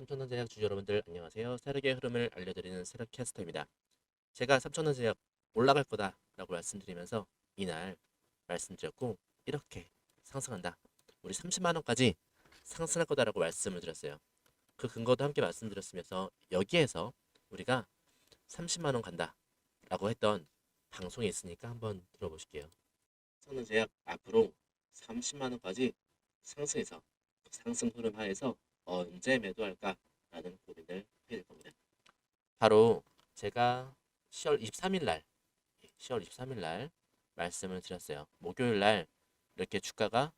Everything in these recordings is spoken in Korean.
삼천원제약 주주 여러분들 안녕하세요. 세력의 흐름을 알려드리는 세력캐스터입니다. 제가 삼천원제약 올라갈 거다 라고 말씀드리면서 이날 말씀드렸고 이렇게 상승한다. 우리 30만원까지 상승할 거다라고 말씀을 드렸어요. 그 근거도 함께 말씀드렸으면서 여기에서 우리가 30만원 간다 라고 했던 방송이 있으니까 한번 들어보실게요. 삼천원제약 앞으로 30만원까지 상승해서 상승 흐름 하에서 언제 매도할까라는 고민을 하게 될 겁니다. 바로 제가 10월 23일 날 말씀을 드렸어요. 목요일 날 이렇게 주가가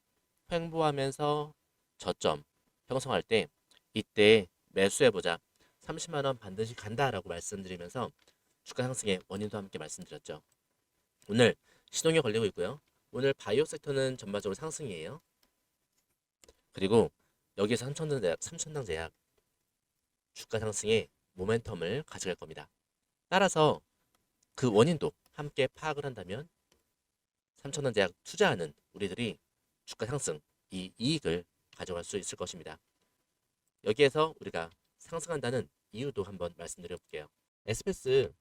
횡보하면서 저점 형성할 때 이때 매수해보자. 30만 원 반드시 간다라고 말씀드리면서 주가 상승의 원인도 함께 말씀드렸죠. 오늘 시동이 걸리고 있고요. 오늘 바이오 섹터는 전반적으로 상승이에요. 그리고 여기에서 삼천당제약 주가 상승의 모멘텀을 가져갈 겁니다. 따라서 그 원인도 함께 파악을 한다면 삼천당제약 투자하는 우리들이 주가 상승 이 이익을 가져갈 수 있을 것입니다. 여기에서 우리가 상승한다는 이유도 한번 말씀드려 볼게요. 에스페스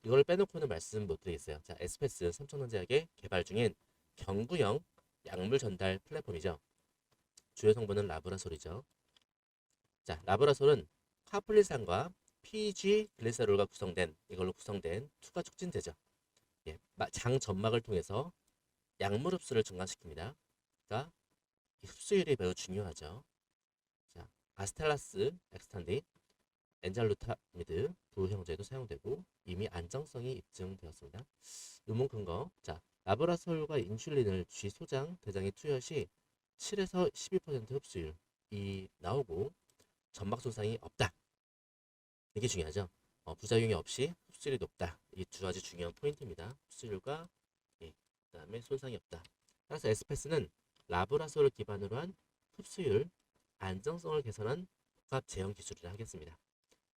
이걸 빼놓고는 말씀 못 드리겠어요. 자, 에스페스 삼천당제약의 개발 중인 경구형 약물 전달 플랫폼이죠. 주요 성분은 라브라솔이죠. 자, 라브라솔은 카플리산과 PG 글리세롤과 이걸로 구성된 투과 촉진제죠. 예, 장 점막을 통해서 약물 흡수를 증가시킵니다. 그러니까 이 흡수율이 매우 중요하죠. 자, 아스텔라스 엑스탄디, 엔잘루타미드 부형제도 사용되고 이미 안정성이 입증되었습니다. 의문 근거. 자, 라브라솔과 인슐린을 쥐 소장 대장에 투여 시 7에서 12% 흡수율이 나오고 점막 손상이 없다. 이게 중요하죠. 부작용이 없이 흡수율이 높다. 이 두 가지 중요한 포인트입니다. 흡수율과 그다음에 손상이 없다. 따라서 에스페스는 라브라솔을 기반으로 한 흡수율, 안정성을 개선한 복합 제형 기술이라 하겠습니다.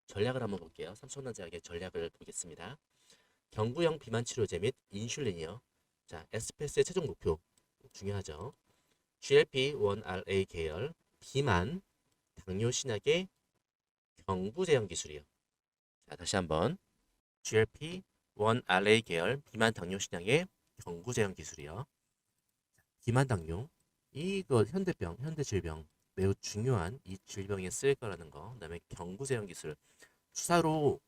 전략을 한번 볼게요. 삼천원제약의 전략을 보겠습니다. 경구형 비만 치료제 및 인슐린이요. 자, 에스페스의 최종 목표 중요하죠. GLP-1RA 계열 비만 당뇨 신약의 경구 제형 기술이요. 자, 다시 한번 GLP-1RA 계열 비만 당뇨 신약의 경구 제형 기술이요. 비만 당뇨 이거 현대 질병 매우 중요한 이 질병에 쓰일 거라는 거. 그다음에 경구 제형 기술 주사로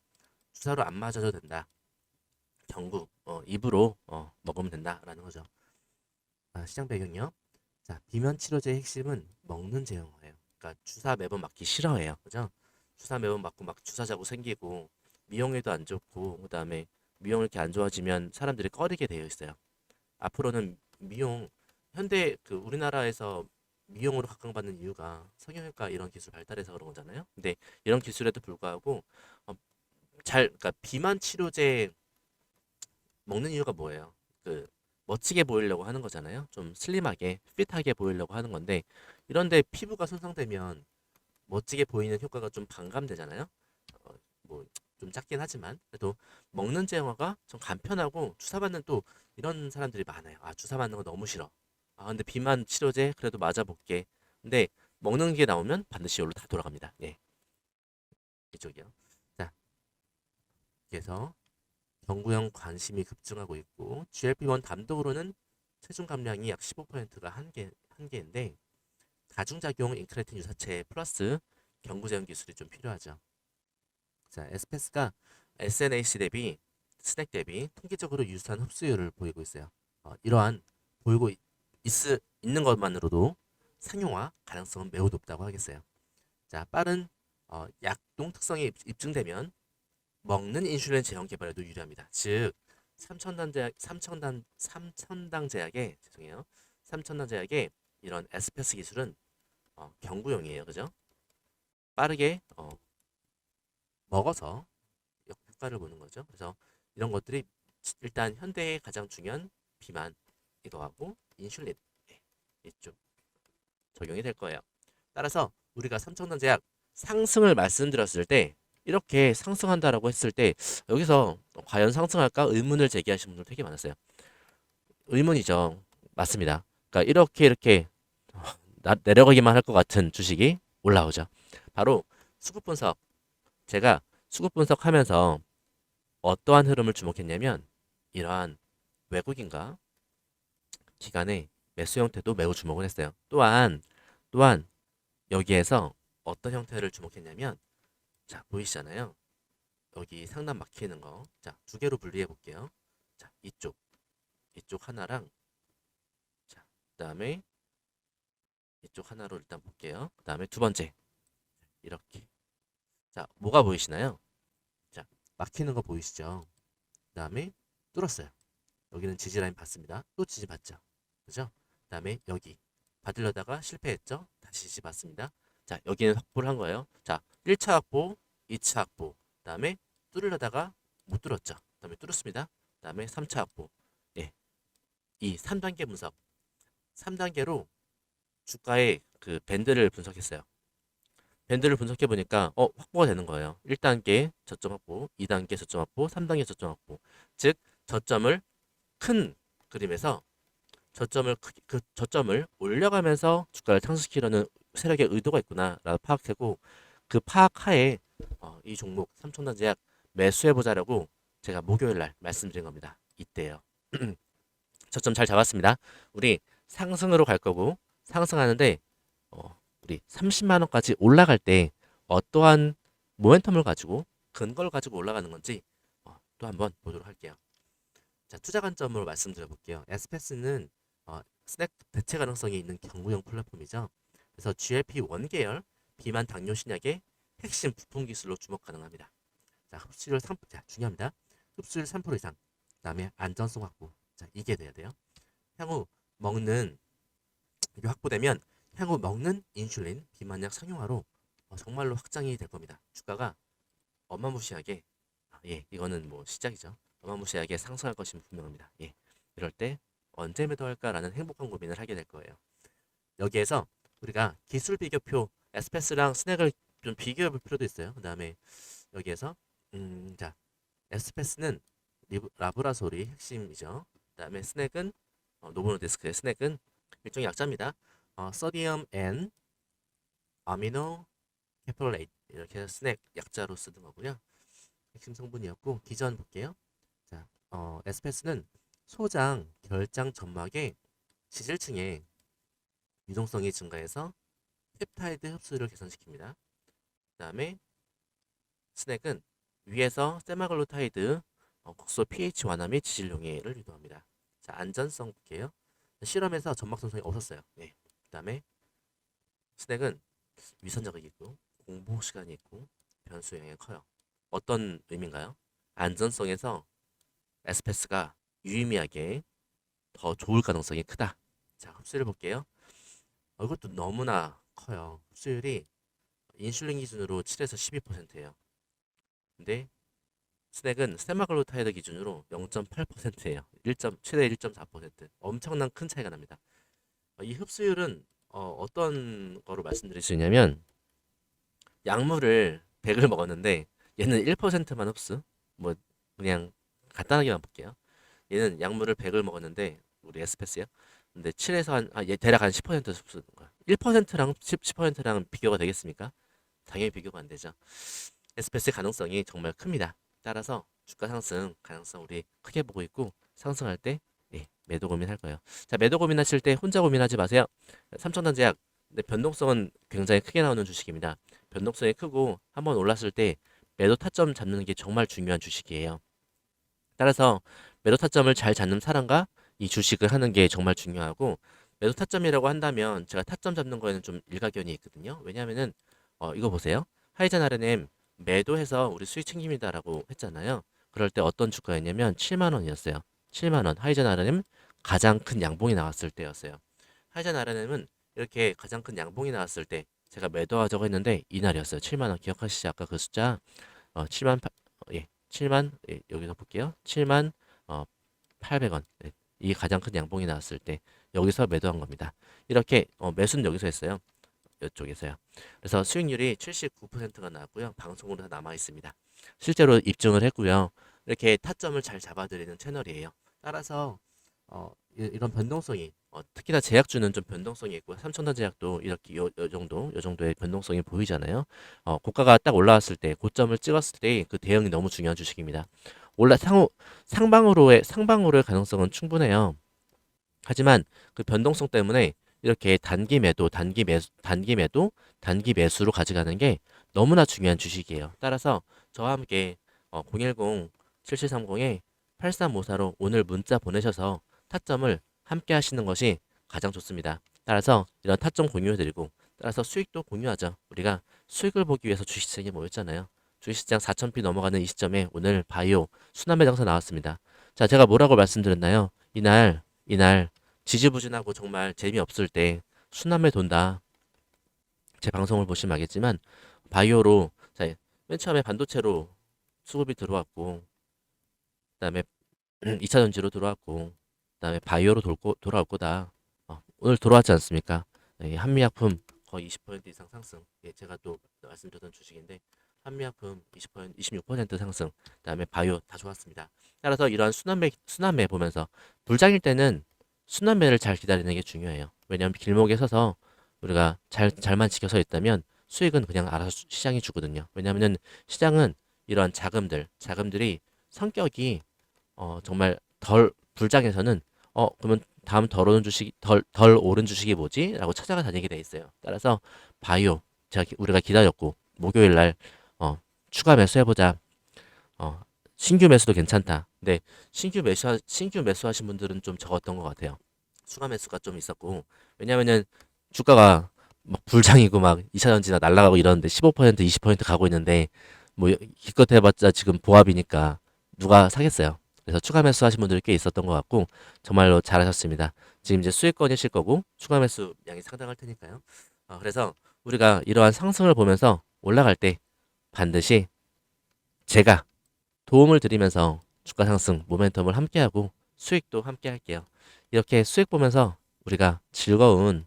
안 맞아도 된다. 경구 입으로 먹으면 된다라는 거죠. 시장 배경이요. 자, 비만 치료제의 핵심은 먹는 제형화예요. 그러니까 주사 매번 맞기 싫어해요. 그죠? 주사 매번 맞고 막 주사 자국 생기고 미용에도 안 좋고 그다음에 미용 이렇게 안 좋아지면 사람들이 꺼리게 되어 있어요. 앞으로는 미용 현대 우리나라에서 미용으로 각광받는 이유가 성형외과 이런 기술 발달해서 그런 거잖아요. 근데 이런 기술에도 불구하고 그러니까 비만 치료제 먹는 이유가 뭐예요? 멋지게 보이려고 하는 거잖아요. 좀 슬림하게, 핏하게 보이려고 하는 건데 이런데 피부가 손상되면 멋지게 보이는 효과가 좀 반감되잖아요. 뭐좀 작긴 하지만 그래도 먹는 제형화가 좀 간편하고 주사 맞는 또 이런 사람들이 많아요. 주사 맞는 거 너무 싫어. 근데 비만 치료제 그래도 맞아볼게. 근데 먹는 게 나오면 반드시 여기로 다 돌아갑니다. 예, 이쪽이요. 자, 그래서 경구형 관심이 급증하고 있고 GLP-1 단독으로는 체중 감량이 약 15%가 한계인데 다중작용 인크레틴 유사체 플러스 경구제형 기술이 좀 필요하죠. 자, 에스페스가 SNAC 대비 스낵 대비 통계적으로 유사한 흡수율을 보이고 있어요. 이러한 보이고 있는 것만으로도 상용화 가능성은 매우 높다고 하겠어요. 자, 빠른 약동 특성이 입증되면 먹는 인슐린 제형 개발에도 유리합니다. 즉 삼천당 제약의 이런 에스페스 기술은 경구용이에요. 그죠? 빠르게 먹어서 효과를 보는 거죠. 그래서 이런 것들이 일단 현대의 가장 중요한 비만이기도 하고 인슐린 이쪽 적용이 될 거예요. 따라서 우리가 삼천당제약 상승을 말씀드렸을 때 이렇게 상승한다라고 했을 때 여기서 과연 상승할까 의문을 제기하시는 분들 되게 많았어요. 의문이죠. 맞습니다. 그러니까 이렇게 내려가기만 할 것 같은 주식이 올라오죠. 바로 수급 분석. 제가 수급 분석하면서 어떠한 흐름을 주목했냐면 이러한 외국인과 기관의 매수 형태도 매우 주목을 했어요. 또한 여기에서 어떤 형태를 주목했냐면 자, 보이시잖아요. 여기 상단 막히는 거. 자, 두 개로 분리해 볼게요. 자, 이쪽 하나랑 자, 그다음에 이쪽 하나로 일단 볼게요. 그다음에 두 번째. 이렇게. 자, 뭐가 보이시나요? 자, 막히는 거 보이시죠? 그다음에 뚫었어요. 여기는 지지 라인 받습니다. 또 지지 받죠. 그죠? 그다음에 여기 받으려다가 실패했죠? 다시 지지 받습니다. 자, 여기는 확보를 한 거예요. 자, 1차 확보, 2차 확보. 그다음에 뚫으려다가 못 뚫었죠. 그다음에 뚫었습니다. 그다음에 3차 확보. 예. 이 3단계 분석. 3단계로 주가의 그 밴드를 분석했어요. 밴드를 분석해 보니까 확보가 되는 거예요. 1단계 저점 확보, 2단계 저점 확보, 3단계 저점 확보. 즉 저점을 큰 그림에서 그 저점을 올려가면서 주가를 상승시키려는 세력의 의도가 있구나라고 파악되고 그 파악하에 이 종목 삼천단 제약 매수해 보자라고 제가 목요일 날 말씀드린 겁니다. 이때요. 저점 잘 잡았습니다. 우리 상승으로 갈 거고 상승하는데 우리 30만 원까지 올라갈 때 어떠한 모멘텀을 가지고 근거를 가지고 올라가는 건지 또 한번 보도록 할게요. 자, 투자 관점으로 말씀드려 볼게요. 에스페스는 스낵 대체 가능성이 있는 경구용 플랫폼이죠. 그래서 GLP-1 계열 비만 당뇨 신약의 핵심 부품 기술로 주목 가능합니다. 자, 흡수율 3, 자, 중요합니다. 흡수율 3% 이상. 그다음에 안전성 확보. 자, 이게 돼야 돼요. 향후 먹는 이게 확보되면 향후 먹는 인슐린 비만약 상용화로 정말로 확장이 될 겁니다. 주가가 어마무시하게 예, 이거는 뭐 시작이죠. 어마무시하게 상승할 것이 분명합니다. 예, 이럴 때 언제 매도할까라는 행복한 고민을 하게 될 거예요. 여기에서 우리가 기술 비교표 에스페스랑 스낵을 좀 비교해 볼 필요도 있어요. 그 다음에 여기에서 자, 에스페스는 라보라토리 핵심이죠. 그 다음에 스낵은 노보노디스크의 스낵은 일종의 약자입니다. 소디움 N 아미노 캐폴레이트 이렇게 해서 스낵 약자로 쓰는 거고요. 핵심 성분이었고 기전 볼게요. 자, 에스페스는 소장 결장 점막의 지질층에 유동성이 증가해서 펩타이드 흡수를 개선시킵니다. 그 다음에 스낵은 위에서 세마글루타이드 국소 pH 완화 및 지질 용해를 유도합니다. 자, 안전성 볼게요. 실험에서 점막 손상이 없었어요. 네. 그 다음에 스낵은 위선 자극이 있고 공복 시간이 있고 변수 영향이 커요. 어떤 의미인가요? 안전성에서 에스페스가 유의미하게 더 좋을 가능성이 크다. 자, 흡수율 볼게요. 이것도 너무나 커요. 흡수율이 인슐린 기준으로 7에서 12%예요. 근데 스낵은 세마글루타이드 기준으로 0.8%예요. 최대 1.4%. 엄청난 큰 차이가 납니다. 이 흡수율은 어떤 거로 말씀드릴 수 있냐면 약물을 100을 먹었는데 얘는 1%만 흡수. 뭐 그냥 간단하게만 볼게요. 얘는 약물을 100을 먹었는데 우리 에스페스요. 근데 7에서 얘 대략 한 10% 흡수는 거야. 1%랑 10%랑 비교가 되겠습니까? 당연히 비교가 안 되죠. 에스페스의 가능성이 정말 큽니다. 따라서 주가 상승 가능성 우리 크게 보고 있고 상승할 때 예, 매도 고민할 거예요. 자, 매도 고민하실 때 혼자 고민하지 마세요. 삼천단 제약 근데 변동성은 굉장히 크게 나오는 주식입니다. 변동성이 크고 한번 올랐을 때 매도 타점 잡는 게 정말 중요한 주식이에요. 따라서 매도 타점을 잘 잡는 사람과 이 주식을 하는 게 정말 중요하고 매도 타점이라고 한다면 제가 타점 잡는 거에는 좀 일가견이 있거든요. 왜냐하면은 이거 보세요. 하이젠 RNM 매도해서 우리 수익 챙깁니다라고 했잖아요. 그럴 때 어떤 주가였냐면 7만 원이었어요. 7만 원. 하이젠 RNM 가장 큰 양봉이 나왔을 때였어요. 하이젠 RNM은 이렇게 가장 큰 양봉이 나왔을 때 제가 매도하자고 했는데 이날이었어요. 7만 원. 기억하시죠? 아까 그 숫자 7만 예. 7만 여기서 볼게요. 7만 800원. 네. 이게 가장 큰 양봉이 나왔을 때 여기서 매도한 겁니다. 이렇게 매수는 여기서 했어요. 이쪽에서요. 그래서 수익률이 79%가 나왔고요. 방송으로 다 남아 있습니다. 실제로 입증을 했고요. 이렇게 타점을 잘 잡아드리는 채널이에요. 따라서 이런 변동성이 특히나 제약주는 좀 변동성이 있고 삼천전자제약도 이렇게 요 정도의 변동성이 보이잖아요. 고가가 딱 올라왔을 때 고점을 찍었을 때 그 대응이 너무 중요한 주식입니다. 올라 상방으로의 가능성은 충분해요. 하지만 그 변동성 때문에 이렇게 단기 매수로 가져가는 게 너무나 중요한 주식이에요. 따라서 저와 함께 010-7730에 8354로 오늘 문자 보내셔서 타점을 함께 하시는 것이 가장 좋습니다. 따라서 이런 타점 공유해드리고 따라서 수익도 공유하죠. 우리가 수익을 보기 위해서 주식시장에 모였잖아요. 주식시장 4,000피 넘어가는 이 시점에 오늘 바이오 순환 매장사 나왔습니다. 자, 제가 뭐라고 말씀드렸나요? 이날 지지부진하고 정말 재미없을 때 순환매 돈다. 제 방송을 보시면 알겠지만 바이오로 자, 맨 처음에 반도체로 수급이 들어왔고 그다음에 2차 전지로 들어왔고 그다음에 바이오로 돌아올 거다. 오늘 돌아왔지 않습니까? 한미약품 거의 20% 이상 상승. 제가 또 말씀드렸던 주식인데 한미약품 20%, 26% 상승. 그다음에 바이오 다 좋았습니다. 따라서 이러한 순환매 보면서 불장일 때는 순환매를 잘 기다리는 게 중요해요. 왜냐하면 길목에 서서 우리가 잘만 지켜서 있다면 수익은 그냥 알아서 시장이 주거든요. 왜냐하면 시장은 이러한 자금들이 성격이 정말 덜 불장에서는 그러면 다음 덜 오른 주식이 뭐지? 라고 찾아가 다니게 돼 있어요. 따라서 바이오 우리가 기다렸고 목요일 날 추가 매수해보자. 신규 매수도 괜찮다. 근데 신규 매수하신 분들은 좀 적었던 것 같아요. 추가 매수가 좀 있었고 왜냐면은 주가가 막 불장이고 막 2차 전지나 날라가고 이러는데 15% 20% 가고 있는데 뭐 기껏 해봤자 지금 보합이니까 누가 사겠어요. 그래서 추가 매수하신 분들이 꽤 있었던 것 같고 정말로 잘하셨습니다. 지금 이제 수익권이실 거고 추가 매수 양이 상당할 테니까요. 그래서 우리가 이러한 상승을 보면서 올라갈 때 반드시 제가 도움을 드리면서 주가 상승 모멘텀을 함께하고 수익도 함께 할게요. 이렇게 수익 보면서 우리가 수익 보면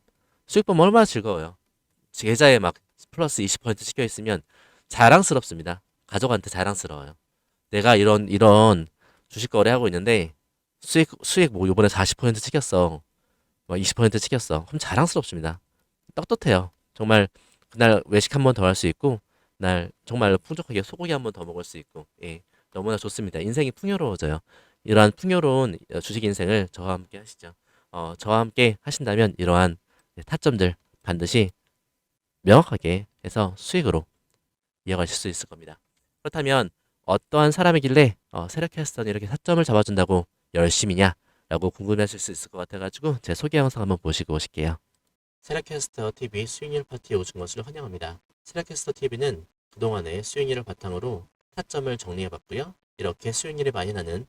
얼마나 즐거워요. 계좌에 막 플러스 20% 찍혀 있으면 자랑스럽습니다. 가족한테 자랑스러워요. 내가 이런 주식 거래하고 있는데 수익 뭐 요번에 40% 찍혔어. 막 20% 찍혔어. 그럼 자랑스럽습니다. 떳떳해요. 정말 그날 외식 한 번 더 할 수 있고 날 정말 풍족하게 소고기 한 번 더 먹을 수 있고 예. 너무나 좋습니다. 인생이 풍요로워져요. 이러한 풍요로운 주식 인생을 저와 함께 하시죠. 저와 함께 하신다면 이러한 타점들 반드시 명확하게 해서 수익으로 이어가실 수 있을 겁니다. 그렇다면 어떠한 사람이길래 세력캐스터는 이렇게 타점을 잡아준다고 열심히냐? 라고 궁금해하실 수 있을 것 같아가지고 제 소개 영상 한번 보시고 오실게요. 세력캐스터 TV 수익률 파티에 오신 것을 환영합니다. 세력캐스터 TV는 그동안의 수익률을 바탕으로 타점을 정리해봤고요. 이렇게 수익률이 많이 나는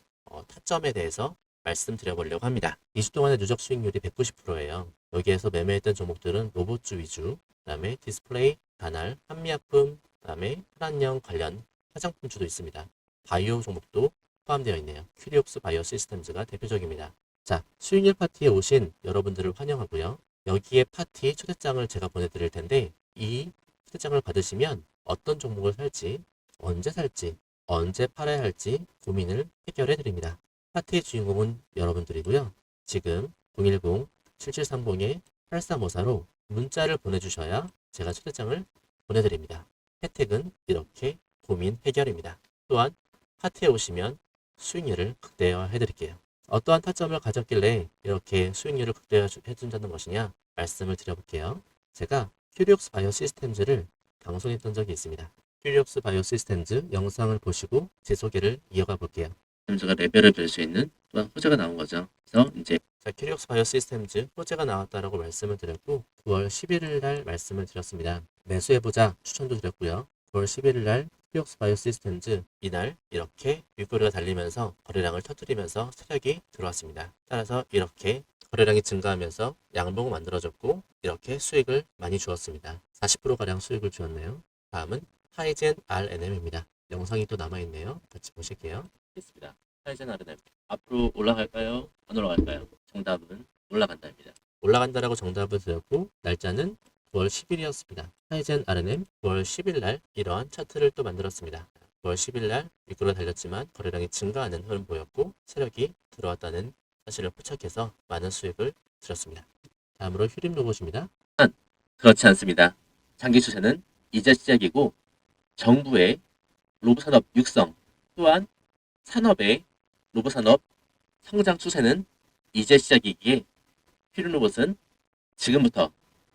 타점에 대해서 말씀드려보려고 합니다. 2주 동안의 누적 수익률이 190%예요. 여기에서 매매했던 종목들은 로봇주 위주, 그 다음에 디스플레이, 다날, 한미약품, 그 다음에 한안령 관련 화장품주도 있습니다. 바이오 종목도 포함되어 있네요. 큐리옥스 바이오 시스템즈가 대표적입니다. 자, 수익률 파티에 오신 여러분들을 환영하고요. 여기에 파티 초대장을 제가 보내드릴 텐데 이 초대장을 받으시면 어떤 종목을 살지, 언제 살지, 언제 팔아야 할지 고민을 해결해 드립니다. 파티의 주인공은 여러분들이고요. 지금 010-7730-8354로 문자를 보내주셔야 제가 초대장을 보내드립니다. 혜택은 이렇게 고민 해결입니다. 또한 파티에 오시면 수익률을 극대화해 드릴게요. 어떠한 타점을 가졌길래 이렇게 수익률을 극대화해준다는 것이냐 말씀을 드려볼게요. 제가 큐리옥스 바이오 시스템즈를 방송했던 적이 있습니다. 큐리옥스 바이오 시스템즈 영상을 보시고 제 소개를 이어가 볼게요. 제가 레벨을 별 수 있는 또한 호재가 나온 거죠. 그래서 이제 큐리옥스 바이오 시스템즈 호재가 나왔다라고 말씀을 드렸고 9월 11일 날 말씀을 드렸습니다. 매수해보자 추천도 드렸고요. 9월 11일 날 큐리옥스 바이오 시스템즈 이날 이렇게 윗꼬리가 달리면서 거래량을 터뜨리면서 세력이 들어왔습니다. 따라서 이렇게 거래량이 증가하면서 양봉을 만들어졌고 이렇게 수익을 많이 주었습니다. 40%가량 수익을 주었네요. 다음은 하이젠 RNM입니다. 영상이 또 남아있네요. 같이 보실게요. 있습니다. 하이젠 RNM 앞으로 올라갈까요? 안 올라갈까요? 정답은 올라간다입니다. 올라간다라고 정답을 드렸고 날짜는 9월 10일이었습니다. 하이젠 RNM 9월 10일 날 이러한 차트를 또 만들었습니다. 9월 10일 날 윗꼬리가 달렸지만 거래량이 증가하는 흐름 보였고 세력이 들어왔다는 사실을 포착해서 많은 수익을 들었습니다. 다음으로 휴림 로봇입니다. 그렇지 않습니다. 장기 추세는 이제 시작이고 정부의 로봇 산업 육성 또한 산업의 로봇 산업 성장 추세는 이제 시작이기에 휴림 로봇은 지금부터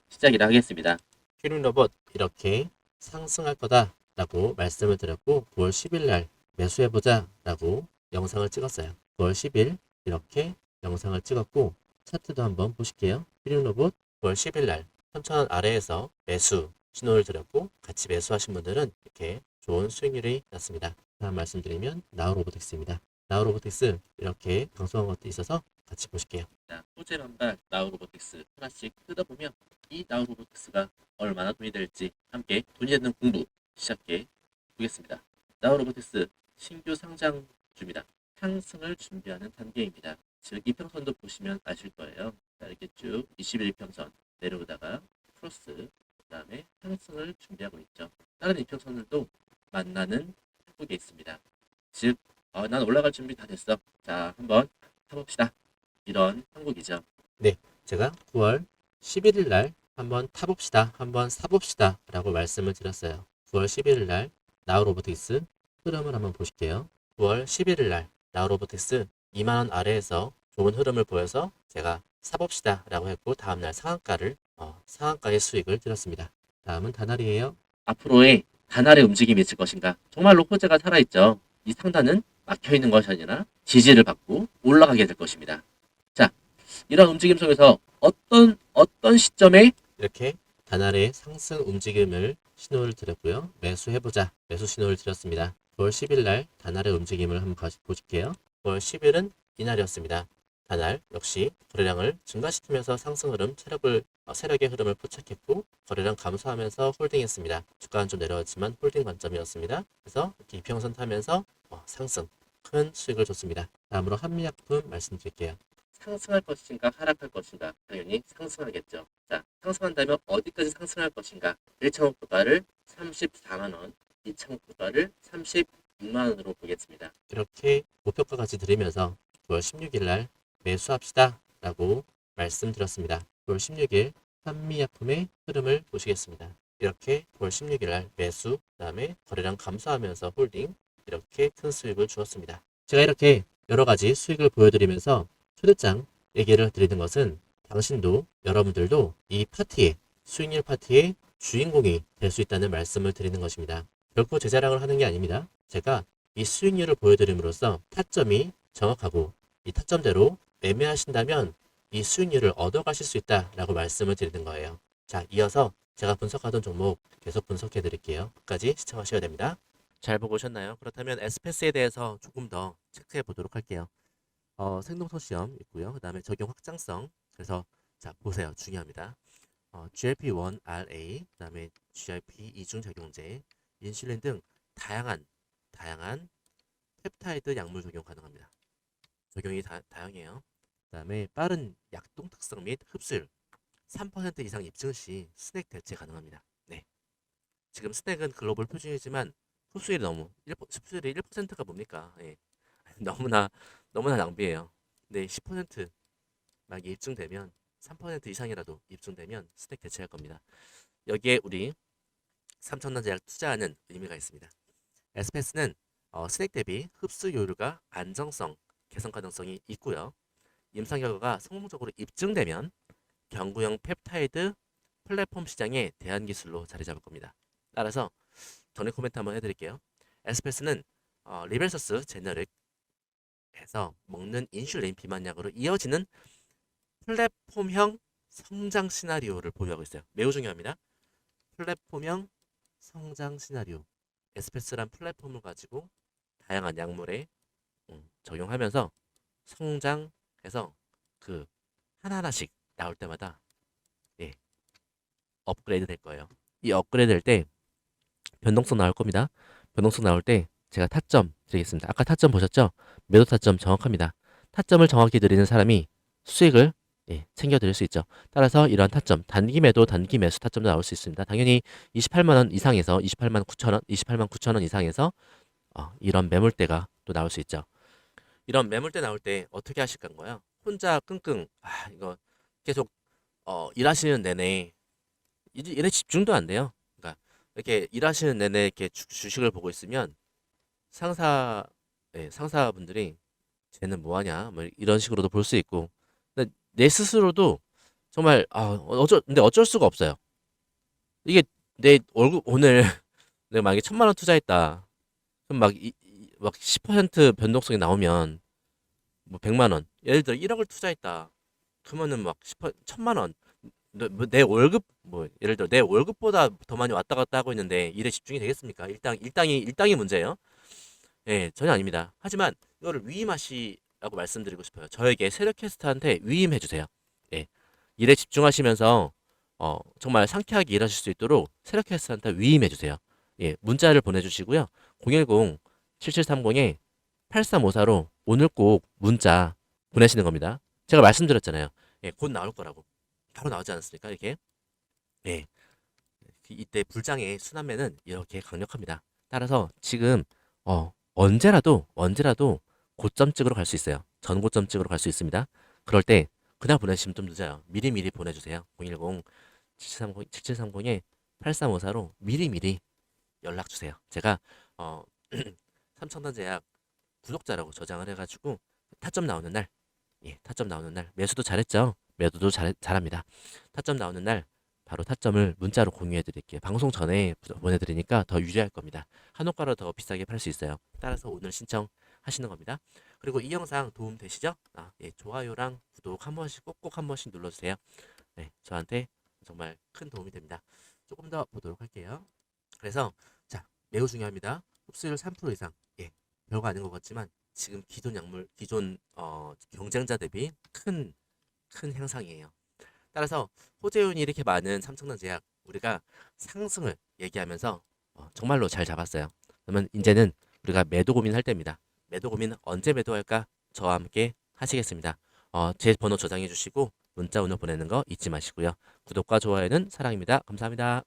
시작이라 하겠습니다. 휴림 로봇 이렇게 상승할 거다라고 말씀을 드렸고 9월 10일 날 매수해보자라고 영상을 찍었어요. 9월 10일 이렇게 영상을 찍었고 차트도 한번 보실게요. 휴림 로봇 9월 10일 날 3,000원 아래에서 매수 신호를 드렸고 같이 매수하신 분들은 이렇게 좋은 수익률이 났습니다. 다음 말씀드리면 나우로보틱스입니다. 나우로보틱스 이렇게 방송한 것도 있어서 같이 보실게요. 자, 호재반발 나우로보틱스 하나씩 뜯어보면 이 나우로보틱스가 얼마나 돈이 될지 함께 돈이 되는 공부 시작해 보겠습니다. 나우로보틱스 신규 상장주입니다. 상승을 준비하는 단계입니다. 즉 이평선도 보시면 아실 거예요. 자, 이렇게 쭉 21평선 내려오다가 크로스 그 다음에 상승을 준비하고 있죠. 다른 이평선들도 만나는 한국에 있습니다. 즉 난 올라갈 준비 다 됐어. 자 한번 타봅시다. 이런 한국이죠. 네, 제가 9월 11일 날 한번 타봅시다. 한번 사봅시다. 라고 말씀을 드렸어요. 9월 11일 날 나우로보틱스 흐름을 한번 보실게요. 9월 11일 날 나우로보틱스 2만원 아래에서 좋은 흐름을 보여서 제가 사봅시다 라고 했고 다음날 상한가의 수익을 드렸습니다. 다음은 다날이에요. 앞으로의 다날의 움직임이 있을 것인가? 정말로 호재가 살아있죠. 이 상단은 막혀있는 것이 아니라 지지를 받고 올라가게 될 것입니다. 자, 이런 움직임 속에서 어떤 시점에 이렇게 다날의 상승 움직임을 신호를 드렸고요. 매수해보자. 매수 신호를 드렸습니다. 9월 10일 날 다날의 움직임을 한번 보실게요. 9월 10일은 이날이었습니다. 다날 역시 거래량을 증가시키면서 상승 흐름, 세력의 흐름을 포착했고 거래량 감소하면서 홀딩했습니다. 주가는 좀 내려왔지만 홀딩 관점이었습니다. 그래서 이렇게 이평선 타면서 상승, 큰 수익을 줬습니다. 다음으로 한미약품 말씀드릴게요. 상승할 것인가 하락할 것인가? 당연히 상승하겠죠. 자, 상승한다면 어디까지 상승할 것인가? 1차목 주가를 34만원, 2차목 주가를 36만원으로 보겠습니다. 이렇게 목표가까지 드리면서 9월 16일 날 매수합시다 라고 말씀드렸습니다. 9월 16일 한미약품의 흐름을 보시겠습니다. 이렇게 9월 16일 날 매수, 그 다음에 거래량 감소하면서 홀딩, 이렇게 큰 수익을 주었습니다. 제가 이렇게 여러 가지 수익을 보여드리면서 초대장 얘기를 드리는 것은 당신도 여러분들도 이 파티에 수익률 파티의 주인공이 될 수 있다는 말씀을 드리는 것입니다. 결코 제 자랑을 하는 게 아닙니다. 제가 이 수익률을 보여드림으로써 타점이 정확하고 이 타점대로 매매하신다면 이 수익률을 얻어가실 수 있다라고 말씀을 드리는 거예요. 자, 이어서 제가 분석하던 종목 계속 분석해 드릴게요. 끝까지 시청하셔야 됩니다. 잘 보고 오셨나요? 그렇다면 에스페스에 대해서 조금 더 체크해 보도록 할게요. 생동성 시험 있고요. 그 다음에 적용 확장성. 그래서 자 보세요. 중요합니다. GLP-1RA, 그 다음에 GIP 이중 작용제, 인슐린 등 다양한 펩타이드 약물 적용 가능합니다. 적용이 다양해요. 그 다음에 빠른 약동 특성 및 흡수율 3% 이상 입증 시 스낵 대체 가능합니다. 네. 지금 스낵은 글로벌 표준이지만 흡수율이 1%가 뭡니까? 예. 너무나 낭비예요. 네, 10% 입증되면 3% 이상이라도 입증되면 스택 대체할 겁니다. 여기에 우리 삼천원제약 투자하는 의미가 있습니다. 에스페스는 스택 대비 흡수율과 안정성, 개선 가능성이 있고요. 임상 결과가 성공적으로 입증되면 경구형 펩타이드 플랫폼 시장의 대안 기술로 자리 잡을 겁니다. 따라서 전에 코멘트 한번 해드릴게요. 에스페스는 리벨서스 제너릭에서 먹는 인슐린 비만약으로 이어지는 플랫폼형 성장 시나리오를 보유하고 있어요. 매우 중요합니다. 플랫폼형 성장 시나리오. 에스페스란 플랫폼을 가지고 다양한 약물에 적용하면서 성장해서 그 하나하나씩 나올 때마다 업그레이드 될 거예요. 이 업그레이드 될 때 변동성 나올 겁니다. 변동성 나올 때 제가 타점 드리겠습니다. 아까 타점 보셨죠? 매도 타점 정확합니다. 타점을 정확히 드리는 사람이 수익을 챙겨 드릴 수 있죠. 따라서 이러한 타점, 단기 매도, 단기 매수 타점도 나올 수 있습니다. 당연히 28만원 이상에서 28만 9천원, 28만 9천원 이상에서 이런 매물대가 또 나올 수 있죠. 이런 매물대 나올 때 어떻게 하실 건가요? 혼자 끙끙 이거 계속 일하시는 내내 일에 집중도 안 돼요. 그러니까 이렇게 일하시는 내내 이렇게 주식을 보고 있으면 상사 상사분들이 쟤는 뭐 하냐 뭐 이런 식으로도 볼 수 있고 근데 내 스스로도 정말 근데 어쩔 수가 없어요. 이게 내 월급 오늘 내가 만약에 1,000만 원 투자했다. 그럼 막 10% 변동성이 나오면 뭐 100만 원. 예를 들어 1억을 투자했다. 그러면은 막 1,000만 원. 내 월급 뭐 예를 들어 내 월급보다 더 많이 왔다 갔다 하고 있는데 일에 집중이 되겠습니까? 일당이 문제예요. 예, 전혀 아닙니다. 하지만 이거를 위임하시라고 말씀드리고 싶어요. 저에게 세력캐스트한테 위임해 주세요. 예. 일에 집중하시면서 정말 상쾌하게 일하실 수 있도록 세력캐스트한테 위임해 주세요. 예, 문자를 보내주시고요. 010-7730-8354로 오늘 꼭 문자 보내시는 겁니다. 제가 말씀드렸잖아요. 예, 곧 나올 거라고. 바로 나오지 않았습니까? 이렇게. 예. 이때 불장의 순환매는 이렇게 강력합니다. 따라서 지금 언제라도 고점 찍으러 갈 수 있어요. 전고점 찍으러 갈 수 있습니다. 그럴 때 그냥 보내시면 좀 늦어요. 미리미리 보내주세요. 010-7730-8354로 미리미리 연락 주세요. 제가 삼성전자제약 구독자라고 저장을 해가지고 타점 나오는 날, 예, 타점 나오는 날 매수도 잘했죠. 매도도 잘합니다. 타점 나오는 날 바로 타점을 문자로 공유해 드릴게요. 방송 전에 보내드리니까 더 유리할 겁니다. 한옥가로 더 비싸게 팔 수 있어요. 따라서 오늘 신청하시는 겁니다. 그리고 이 영상 도움 되시죠? 예, 좋아요랑 구독 한 번씩 꼭꼭 한 번씩 눌러주세요. 네, 저한테 정말 큰 도움이 됩니다. 조금 더 보도록 할게요. 그래서 자, 매우 중요합니다. 흡수율 3% 이상. 예, 별거 아닌 것 같지만 지금 기존 경쟁자 대비 큰 향상이에요. 따라서 호재운이 이렇게 많은 삼성전자제약 우리가 상승을 얘기하면서 정말로 잘 잡았어요. 그러면 이제는 우리가 매도 고민할 때입니다. 매도 고민 언제 매도할까? 저와 함께 하시겠습니다. 제 번호 저장해 주시고 문자 오늘 보내는 거 잊지 마시고요. 구독과 좋아요는 사랑입니다. 감사합니다.